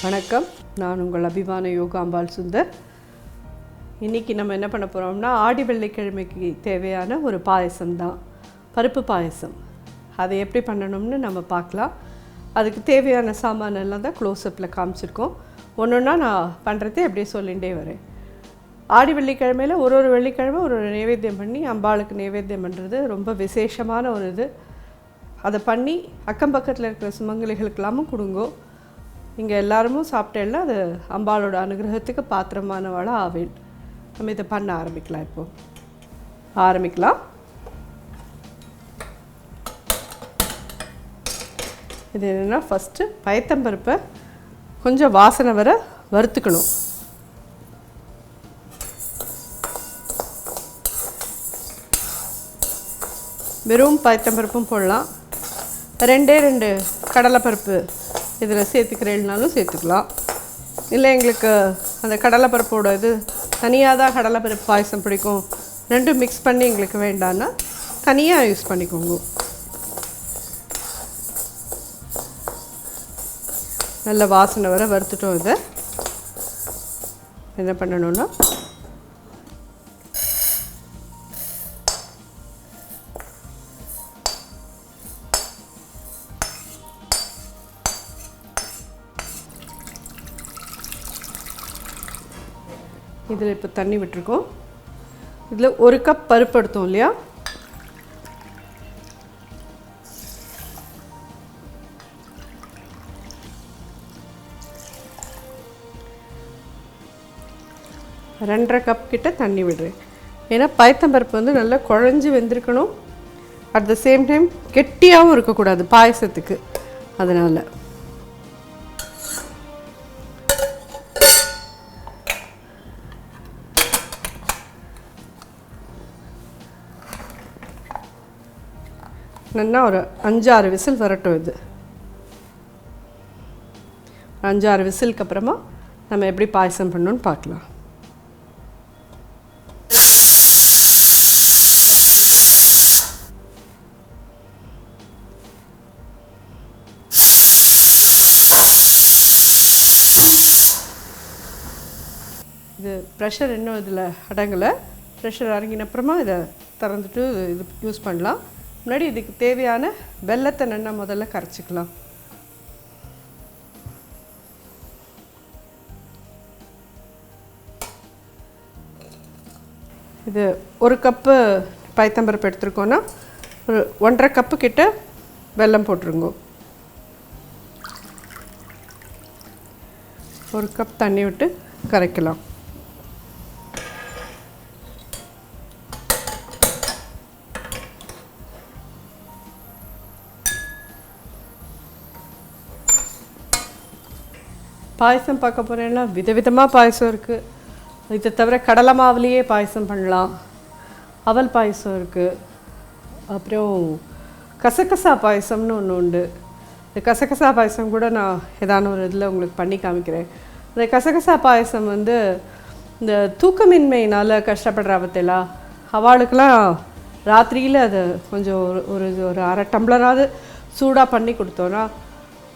வணக்கம், நான் உங்கள் அபிமான யோகாம்பால் சுந்தர். இன்றைக்கி நம்ம என்ன பண்ண போகிறோம்னா, ஆடி வெள்ளிக்கிழமைக்கு தேவையான ஒரு பாயசம் தான், பருப்பு பாயசம். அதை எப்படி பண்ணணும்னு நம்ம பார்க்கலாம். அதுக்கு தேவையான சாமானெல்லாம் தான் க்ளோஸ்அப்பில் காமிச்சிருக்கோம். ஒன்றுன்னா நான் பண்ணுறதே அப்படியே சொல்லிகிட்டே வரேன். ஆடி வெள்ளிக்கிழமையில் ஒரு வெள்ளிக்கிழமை ஒரு நைவேத்தியம் பண்ணி அம்பாளுக்கு நைவேத்தியம் பண்ணுறது ரொம்ப விசேஷமான ஒரு இது. அதை பண்ணி அக்கம் பக்கத்தில் இருக்கிற சுமங்கலிகளுக்கெல்லாமும் கொடுங்கோ. இங்கே எல்லாருமே சாப்பிட்டேன்னா அது அம்பாளோட அனுகிரகத்துக்கு பாத்திரமானவாளாக ஆவேன். நம்ம இதை பண்ண ஆரம்பிக்கலாம். ஆரம்பிக்கலாம். இது என்னென்னா, ஃபஸ்ட்டு பயத்தம்பருப்பை கொஞ்சம் வாசனை வர வறுத்துக்கணும். வெறும் பயத்தம்பருப்பும் போடலாம், ரெண்டு கடலைப்பருப்பு இதில் சேர்த்துக்கிறேன்னாலும் சேர்த்துக்கலாம். இல்லை எங்களுக்கு அந்த கடலைப்பருப்போட இது தனியாக தான் கடலைப்பருப்பு பாயசம் பிடிக்கும், ரெண்டும் மிக்ஸ் பண்ணி எங்களுக்கு வேண்டான்னா தனியாக யூஸ் பண்ணிக்கோங்க. நல்ல வாசனை வர வறுத்துட்டோம். இதை என்ன பண்ணணுன்னா, இதில் இப்போ தண்ணி விட்டுருக்கோம். இதில் 1 கப் பருப்பு எடுத்தோம் இல்லையா, ரெண்டரை கப் கிட்ட தண்ணி விடுறேன். ஏன்னா பயத்தம்பருப்பு வந்து நல்லா குழஞ்சி வெந்திருக்கணும், அட் த சேம் டைம் கெட்டியாகவும் இருக்கக்கூடாது பாயசத்துக்கு. அதனால் நல்லா ஒரு 5-6 விசில் வரட்டும். இது 5-6 விசிலுக்கு அப்புறமா நம்ம எப்படி பாயசம் பண்ணணும்னு பார்க்கலாம். இது ப்ரெஷர் இன்னும் இதில் அடங்கலை. ப்ரெஷர் அடங்கின அப்புறமா இதை திறந்துட்டு இது யூஸ் பண்ணலாம். முன்னாடி இதுக்கு தேவையான வெல்லத்தை நல்லா முதல்ல கரைச்சிக்கலாம். இது 1 கப்பு பயத்தம்பருப்பு எடுத்துருக்கோன்னா ஒரு 1.5 கப்பு கிட்ட வெல்லம் போட்டுருங்க. 1 கப் தண்ணி விட்டு கரைக்கலாம். பாயசம் பார்க்க போகிறேன்னா விதவிதமாக பாயசம் இருக்குது. இதை தவிர கடலை மாவுலேயே பாயசம் பண்ணலாம், அவல் பாயசம் இருக்குது, அப்புறம் கசகசா பாயசம்னு ஒன்று உண்டு. இந்த கசகசா பாயசம் கூட நான் ஏதான ஒரு இதில் உங்களுக்கு பண்ணி காமிக்கிறேன். இந்த கசகசா பாயசம் வந்து இந்த தூக்கமின்மையினால் கஷ்டப்படுற பற்றிலா அவளுக்கெல்லாம் ராத்திரியில் அதை கொஞ்சம் ஒரு 1/2 டம்ளராவது சூடாக பண்ணி கொடுத்தோன்னா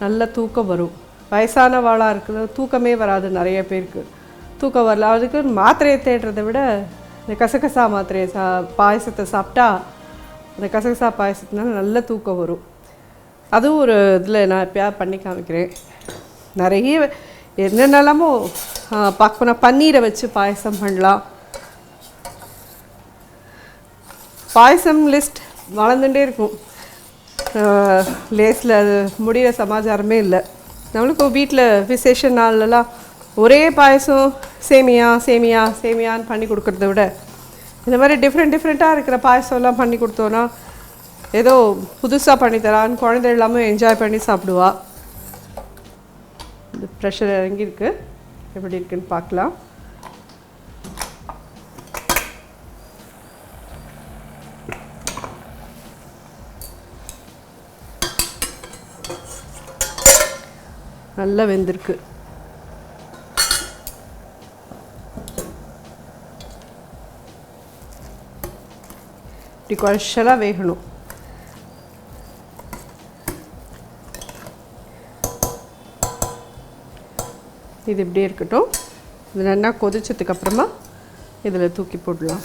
நல்ல தூக்கம் வரும். வயசானவாளாக இருக்குது, தூக்கமே வராது, நிறைய பேருக்கு தூக்கம் வரல. அதுக்கு மாத்திரையை தேடுறதை விட இந்த கசகசா மாத்திரையை பாயசத்தை சாப்பிட்டா அந்த கசகசா பாயசத்தினால நல்ல தூக்கம் வரும். அதுவும் ஒரு இதில் நான் எப்போயாவது பண்ணி காமிக்கிறேன். நிறைய என்னென்னலாமோ பார்க்க போனால் பன்னீரை வச்சு பாயசம் பண்ணலாம். பாயசம் லிஸ்ட் வளர்ந்துட்டே இருக்கும். லேஸில் அது முடிகிற சமாச்சாரமே இல்லை. நம்மளுக்கு வீட்டில் விசேஷ நாள்லாம் ஒரே பாயசம் சேமியான்னு பண்ணி கொடுக்குறத விட இந்த மாதிரி டிஃப்ரெண்ட்டாக இருக்கிற பாயசம்லாம் பண்ணி கொடுத்தோன்னா ஏதோ புதுசாக பண்ணித்தரான்னு குழந்தை எல்லாமே என்ஜாய் பண்ணி சாப்பிடுவா. இந்த ப்ரெஷர் இறங்கியிருக்கு, எப்படி இருக்குன்னு பார்க்கலாம். நல்லா வெந்திருக்கு. இப்படி குழச்சலாக வேகணும். இது இப்படியே இருக்கட்டும். இது நல்லா கொதிச்சதுக்கப்புறமா இதில் தூக்கி போடலாம்.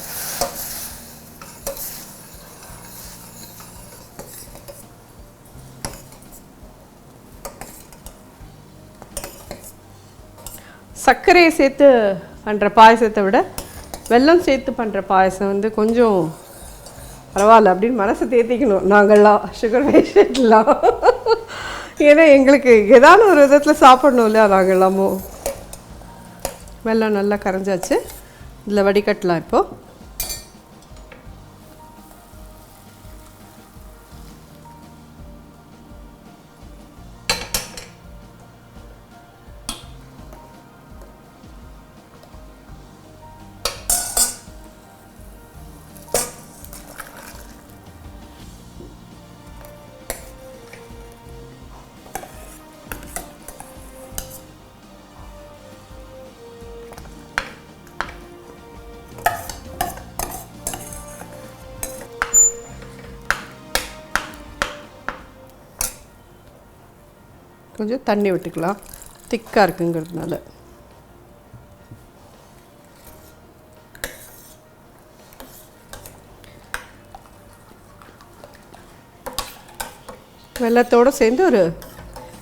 சர்க்கரையை சேர்த்து பண்ணுற பாயசத்தை விட வெல்லம் சேர்த்து பண்ணுற பாயசம் வந்து கொஞ்சம் பரவாயில்ல அப்படின்னு மனசை தேத்திக்கணும் நாங்கள்லாம், சுகர் பேஷண்ட்லாம். ஏன்னா எங்களுக்கு ஏதாவது ஒரு விதத்தில் சாப்பிடணும் இல்லையா நாங்கள்லாமோ. வெல்லம் நல்லா கரைஞ்சாச்சு. இதில் வடிகட்டலாம் இப்போது. கொஞ்சம் தண்ணி விட்டுக்கலாம், திக்காக இருக்குங்கிறதுனால. வெல்லத்தோடு சேர்ந்து ஒரு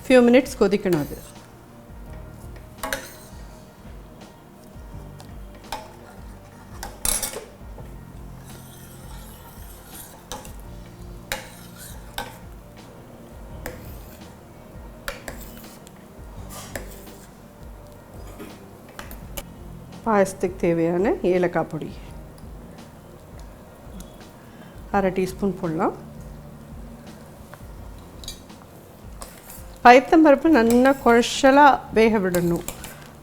ஃபியூ மினிட்ஸ் கொதிக்கணும். அது பாயசத்துக்கு தேவையான ஏலக்காய் பொடி 1/2 டீஸ்பூன் போடலாம். பயத்தம்பருப்பு நல்லா குழச்சலாக வேக விடணும்.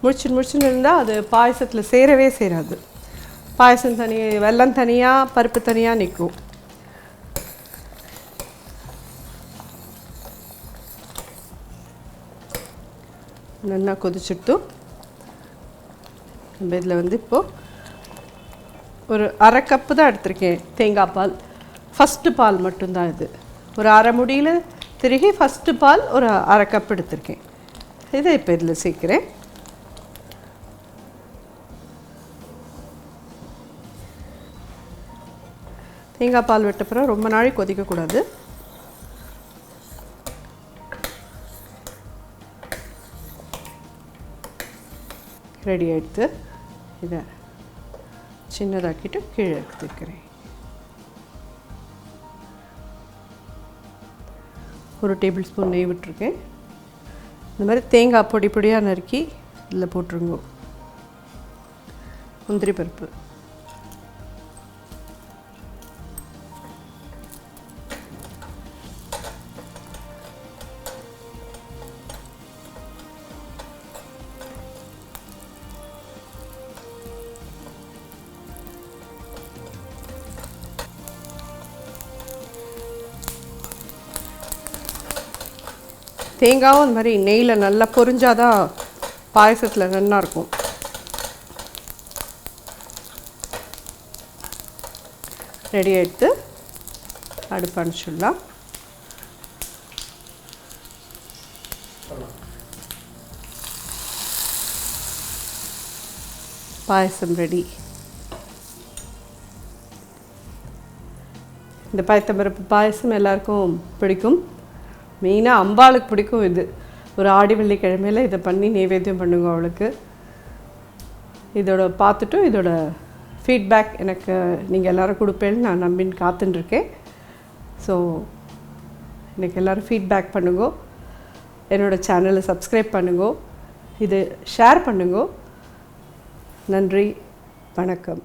முடிச்சுன்னு இருந்தால் அது பாயசத்தில் சேரவே சேராது. பாயசம் தனியாக, வெல்லம் தனியாக, பருப்பு தனியாக நிற்கும். நல்லா கொதிச்சுட்டு நம்ம இதில் வந்து இப்போது ஒரு 1/2 கப்பு தான் எடுத்திருக்கேன் தேங்காய் பால். ஃபஸ்ட்டு பால் மட்டும்தான் இது. ஒரு 1/2 முடியில் திருகி ஃபஸ்ட்டு பால் ஒரு 1/2 கப் எடுத்திருக்கேன். இதை இப்போ இதில் சேர்க்குறேன். தேங்காய் பால் விட்டப்புறம் ரொம்ப நாளைக்கு கொதிக்கக்கூடாது. ரெடி ஆகிடுத்து. இதை சின்னதாக்கிட்டு கீழே எடுத்துக்கிறேன். ஒரு டேபிள் ஸ்பூன் நெய் விட்டுருக்கேன். இந்த மாதிரி தேங்காய் பொடி பொடியாக நறுக்கி இதில் போட்டுருங்க. முந்திரி பருப்பு, தேங்காயும் இந்த மாதிரி நெய்யில் நல்லா பொரிஞ்சாதான் பாயசத்தில் நல்லாயிருக்கும். ரெடி ஆகிடுத்து. அடுப்பு அனுப்பிச்சிடலாம். பாயசம் ரெடி. இந்த பயத்தம்பருப்பு பாயசம் எல்லாருக்கும் பிடிக்கும். மெயினாக அம்பாளுக்கு பிடிக்கும். இது ஒரு ஆடி வெள்ளிக்கிழமையில் இதை பண்ணி நைவேத்தியம் பண்ணுங்க அவளுக்கு. இதோட பார்த்துட்டு இதோட ஃபீட்பேக் எனக்கு நீங்கள் எல்லோரும் கொடுப்பேன்னு நான் நம்பின்னு காத்துட்டுருக்கேன். ஸோ எனக்கு எல்லோரும் ஃபீட்பேக் பண்ணுங்க. என்னோடய சேனலை சப்ஸ்கிரைப் பண்ணுங்க. இது ஷேர் பண்ணுங்க. நன்றி, வணக்கம்.